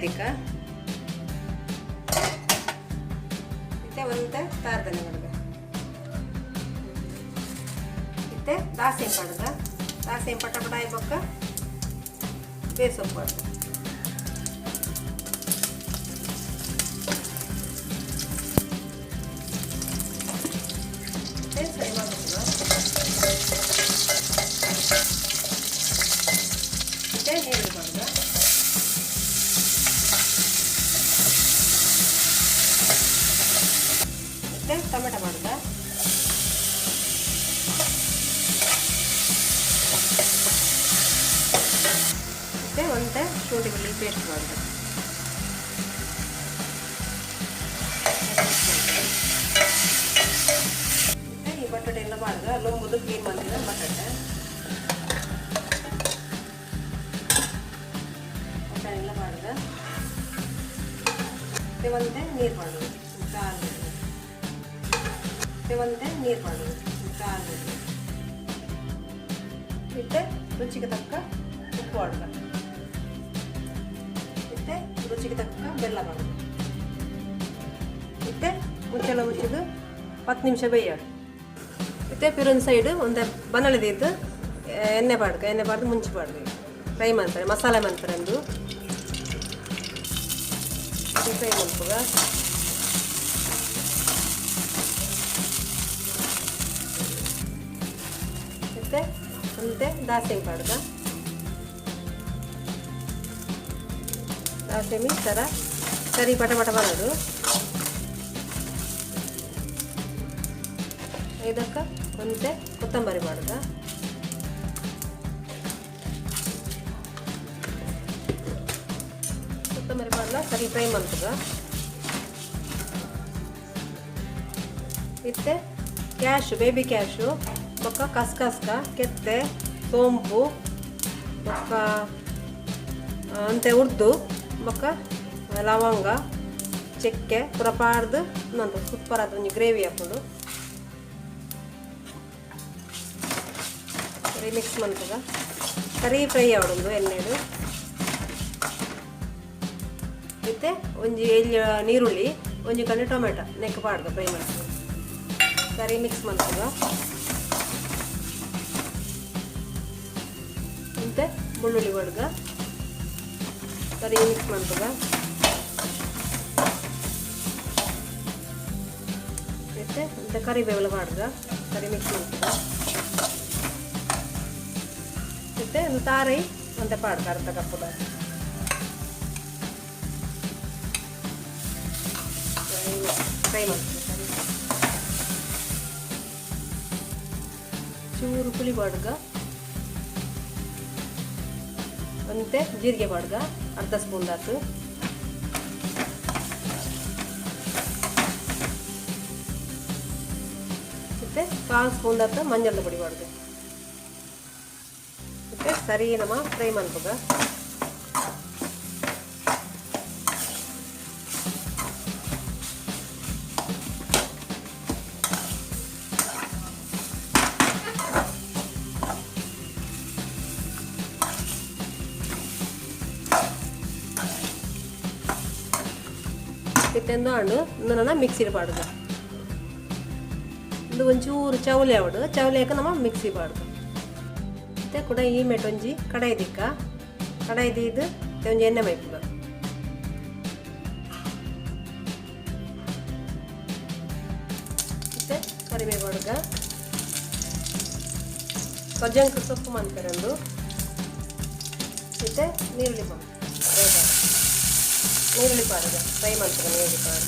ಬೇಕ ಇತ್ತೆ ಒಂತೆ ತಾರ್ದನೆ ಮಾಡುಗ ಇತ್ತೆ ದಾಸೆ ಮಾಡುಗ ದಾಸೆ ಪಟ ಪಟ ಇಬ್ಬಕ್ಕ ಬೇಸೊಪ್ಪು ಮಾಡುಗ ಸರಿ ಮಾಡುಗ ಇತ್ತೆ ನೀರು ಮಾಡುಗ ಟೊಮೆಟೊ ಮಾಡುದ ಮತ್ತೆ ಒಂದೇ ಶುಂಠಿ ಬೆಳ್ಳುಳ್ಳಿ ಪೇಸ್ಟ್ ಮಾಡುದ ಈ ಬಟಾಟೆ ಎಲ್ಲ ಮಾಡುದ ಲೊಂಬುದು ಕ್ಲೀನ್ ಮಾಡಿದ ಬಟಾಟೆ ಎಲ್ಲ ಮಾಡುದ ಮತ್ತೆ ಒಂದೇ ನೀರು ಮಾಡುದು ಒಂದೇ ನೀರು ಮಾಡುದು ಮತ್ತೆ ರುಚಿಗೆ ತಕ್ಕ ಉಪ್ಪು ಮಾಡುದ ಮತ್ತೆ ರುಚಿಗೆ ತಕ್ಕ ಬೆಲ್ಲ ಮಾಡುದು ಮತ್ತೆ ಮುಚ್ಚಳ ಮುಚ್ಚಿದು 10 ನಿಮಿಷ ಬೇಯೋದು ಮತ್ತೆ ಪಿರೊಂದು ಸೈಡ್ ಒಂದು ಬನಳಿದಿದ್ದು ಎಣ್ಣೆ ಪಾಡ್ದು ಮುಂಚೆ ಪಾಡ್ದು ಫ್ರೈ ಮಾಡ್ತಾರೆ ಮಸಾಲೆ ಮಾಡ್ತಾರೆ ಅಂದು ಫ್ರೈ ಮಾಡ್ಬೋದ ಮತ್ತೆ ಅಂತೆ ದಾಸೆ ಪಾಡ್ದ ದಾಸೆ ಮಿಕ್ಸರ ಕರಿ ಪಟ ಪಟ ಮಾಡೋದು ಇದಕ್ಕೆ ಒಂತೆ ಕೊತ್ತಂಬರಿ ಮಾಡುದ ಕೊತ್ತಂಬರಿ ಮಾಡಲ ಸರಿ ಫ್ರೈ ಮಾಡ್ತದ ಮತ್ತೆ ಕ್ಯಾಶು ಬೇಬಿ ಕ್ಯಾಶು ಬೊಕ್ಕ ಕಸ್ಕಸ್ಕ ಕೆತ್ತೆ ಸೋಂಪು ಬೊಕ್ಕ ಅಂತೆ ಉರ್ದು ಬೊಕ್ಕ ಲವಂಗ ಚಕ್ಕೆ ಪೂರ ಪಾಡ್ದು ಇನ್ನೊಂದು ಸೂಪರ್ ಆದ ಒಂದು ಗ್ರೇವಿ ಹಾಕೊಂಡು ಸರಿ ಮಿಕ್ಸ್ ಮಾಡ್ತದ ಸರಿ ಫ್ರೈ ಆವಡೊಂದು ಎಣ್ಣೆದು ಮತ್ತೆ ಒಂಜಿ ನೀರುಳ್ಳಿ ಒಂಜಿ ಕಣ್ಣು ಟೊಮೆಟೊ ನೆಕ್ ಪಾಡ್ದು ಫ್ರೈ ಮಾಡ್ತದೆ ಸರಿ ಮಿಕ್ಸ್ ಮಾಡ್ತದ ಮತ್ತೆ ಬೆಳ್ಳುಳ್ಳಿ ಬಡ್ಗ ಸರಿ ಮಿಕ್ಸ್ ಮಾಡ್ತದ ಮತ್ತೆ ಕರಿಬೇವೆಲ್ಲ ಮಾಡ್ದ ಸರಿ ಮಿಕ್ಸ್ ಮಾಡ್ತದ ಮತ್ತೆ ಒಂದು ತಾರೈ ಅಂತ ಪಾಡ್ದ ಅರ್ಧ ಕಪ್ಪದ ಫ್ರೈ ಮಾಡ್ತದೆ ಚೂರು ಪುಳಿ ಬಡ್ಗ ಮತ್ತೆ ಜೀರಿಗೆ ಬಡ್ಗ ಅರ್ಧ ಸ್ಪೂನ್ ಆಯ್ತು ಮತ್ತೆ 1/4 ಸ್ಪೂನ್ ಆಯ್ತು ಮಂಜಳ ಪುಡಿ ಬಡ್ಗ ಮತ್ತೆ ಸರಿ ನಮ್ಮ ಫ್ರೈ ಮಾಡ್ಬೋದ ಇತ್ತೆಂದು ಹಣ್ಣು ನನ್ನ ಮಿಕ್ಸಿಲಿ ಪಾಡುದು ಇದು ಒಂಚೂರು ಚೌಲಿ ಆವಡು ಚೌಲಿ ಹಾಕ ನಮ್ಮ ಮಿಕ್ಸಿ ಪಾಡುದು ಮತ್ತೆ ಕೂಡ ಈ ಮೆಟೊಂಜಿ ಕಡಾಯಿ ದಿಕ್ಕ ಕಡಾಯಿ ಇದು ಒಂಜಿ ಎಣ್ಣೆ ಮೈಪುಗ ಮತ್ತೆ ಕರಿಬೇವು ಬಡ್ಗ ಸಜ್ಜಂಕ ಸೊಪ್ಪು ಮಾಡ್ತಾರೆ ಒಂದು ಮತ್ತೆ ನೀರುಳ್ಳಿ ಪಾಡುಗ ಫ್ರೈ ಮಾಡ್ತಾರೆ ನೀರುಳ್ಳಿ ಪಾಡು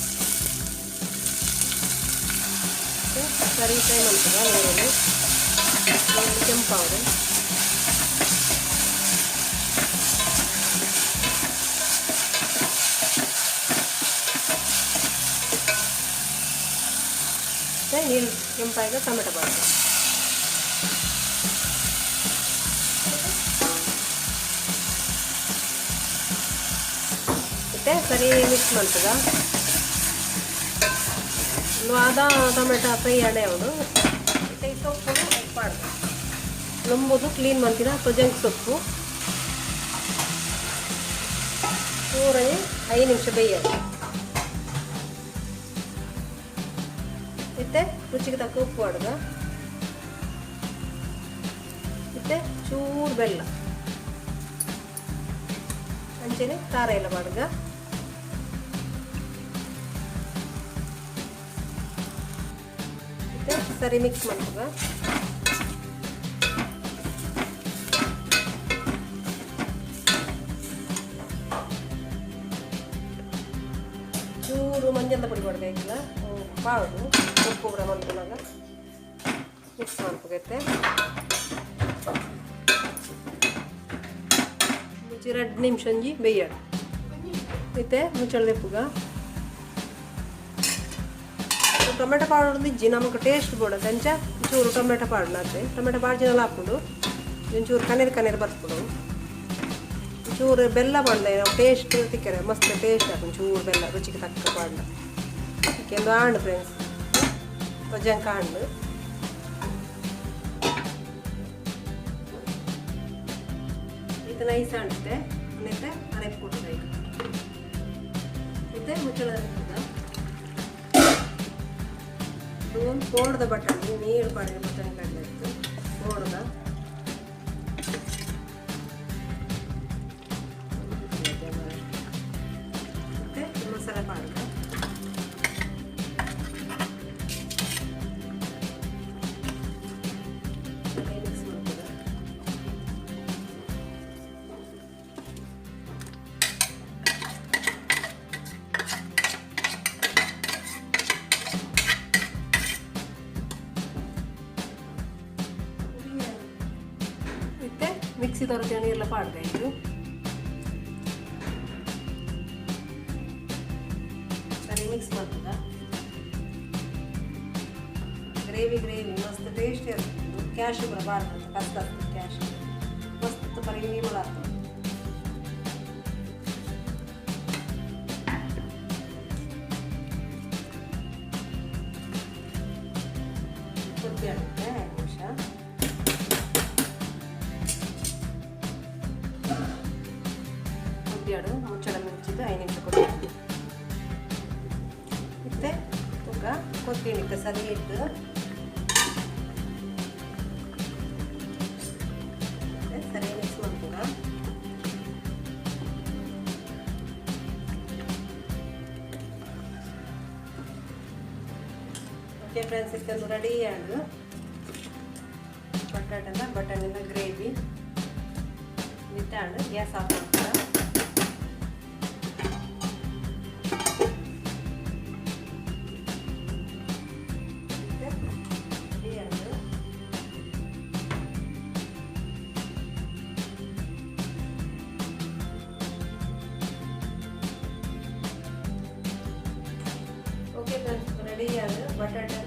ಸರಿ ಫ್ರೈ ಮಾಡ್ತಾರೆ ನೀರುಳ್ಳಿ ಕೆಂಪಾವುದು ನೀರು ಕೆಂಪಾಗ ಟೊಮೆಟೊ ಬಾರ್ದು ಮತ್ತೆ ಸರಿ ಮಿಕ್ಸ್ ಮಾಡ್ತದ ಒಂದು ಆದ ಟೊಮೆಟೊ ಫ್ರೈ ಅಡೆ ಅವನು ಮತ್ತೆ ಈ ಸೊಪ್ಪು ಪಾಡ್ದು ಲಂಬೋದು ಕ್ಲೀನ್ ಮಾಡ್ತೀರ ಸೊಜಂಕ್ ಸೊಪ್ಪು ಪೂರೇ 5 ನಿಮಿಷ ಬೇಯೋದು. ಮತ್ತೆ ರುಚಿಗೆ ತಕ್ಕ ಉಪ್ಪು ಮಾಡುಗ. ಮತ್ತೆ ಚೂರು ಬೆಲ್ಲ ಅಂಚೆನೆ ಖಾರ ಎಲ್ಲ ಮಾಡುಗ. ಮತ್ತೆ ಸರಿ ಮಿಕ್ಸ್ ಮಾಡುಗ. ಚೂರು ಮಂಜಲ್ಲ ಪುಡಿ ಮಾಡಬೇಕಿಲ್ಲ, ಪಾವುದು ಉಪ್ಪು ಕೂಡ ಮಾಡ್ಕೊಂಡಾಗ ಮಿಕ್ಸ್ ಮಾಡ್ಕೋಬೇಕು. ಮುಚ್ಚಿ 2 ನಿಮಿಷ ಒಂಜಿ ಬೇಯೋಡು. ಮತ್ತೆ ಮುಚ್ಚಳ ತೆಪ್ಪುಗ ಟೊಮೆಟೊ ಪೌಡರ್ ಇಜ್ಜಿ ನಮಗೆ ಟೇಸ್ಟ್ ಬೋಡದು ಅಂಚ ಚೂರು ಟೊಮೆಟೊ ಪೌಡರ್ ಹಾಕ್ತೆ. ಟೊಮೆಟೊ ಪಾಡ್ಜಿನೆಲ್ಲ ಹಾಕ್ಬಿಡು, ಒಂಚೂರು ಕಣ್ಣೀರು ಬರ್ಸ್ಬಿಡು. ಚೂರು ಬೆಲ್ಲ ಪಂಡ ಟೇಸ್ಟ್ ತಿಕ್ಕರೆ ಮಸ್ತ್ ಟೇಸ್ಟ್ ಹಾಕೊಂಡು ಚೂರು ಬೆಲ್ಲ ರುಚಿಗೆ ತಕ್ಕ ಪಂಡ ಕೆಲವು ಆಂಡು ಫ್ರೆಂಡ್ಸ್ ಒಜ್ಜಂಕ ಆಂಡು. ಇದು ನೈಸ್ ಆಂಡುತ್ತೆ ಮತ್ತೆ ಅರೆಪ್ ಕೊಡ್ತದೆ. ಮತ್ತೆ ಮುಚ್ಚಳ ಒಂದು ಕೋಡ್ದ ಬಟಾಣಿ ನೀರು ಪಾಡಿಗೆ ಬಟಾಣಿ ಕಡಲೆ ಇತ್ತು ಕೋಡ್ದ. ಮತ್ತೆ ಮಸಾಲೆ ಪಾಡ್ದ ಮಿಕ್ಸ್ ಮಾಡ್ತದೆ. ಮತ್ತೆ ಮಿಕ್ಸಿ ತೊರತಿಯ ನೀರೆಲ್ಲ ಪಾಡ್ಬೇಕು. ಸರಿ ಮಿಕ್ಸ್ ಮಾಡ್ತದ. ಗ್ರೇವಿ ಮಸ್ತ್ ಟೇಸ್ಟ್ ಇರ್ತದೆ. ಕ್ಯಾಶು ಕೂಡ ಬಾಡ್ತದೆ, ಕಷ್ಟ ಆಗ್ತದೆ ಕ್ಯಾಶು ಮಸ್ತ್ ಪರಿಮಳ ಆಗ್ತದೆ. ಕೊಬ್ಬರಿ ಆಗುತ್ತೆ 2 ನಿಮಿಷ. ಕೊಬ್ಬರಿ ಮುಚ್ಚಳ ಮುಚ್ಚಿದ್ದು 5 ನಿಮಿಷ ಕೊಬ್ಬರಿ. ಮತ್ತೆ ತುಗ ಕೊತ್ತಂಬರಿ ಸರಿ ಇಟ್ಟು ಸರಿ ಮಿಕ್ಸ್ ಮಾಡ್ತೀರ. ಓಕೆ ಫ್ರೆಂಡ್ಸ್, ಇದೊಂದು ರೆಡಿ ಆಡು ಬಟಾಣಿನ ಗ್ರೇವಿ ಬಿಟ್ಟಾಡು ಗ್ಯಾಸ್ ಆಫ್ ಮಾಡ್ತೀರ. ಓಕೆ ಫ್ರೆಂಡ್ಸ್, ರೆಡಿ ಆಡು ಬಟಾಟೆ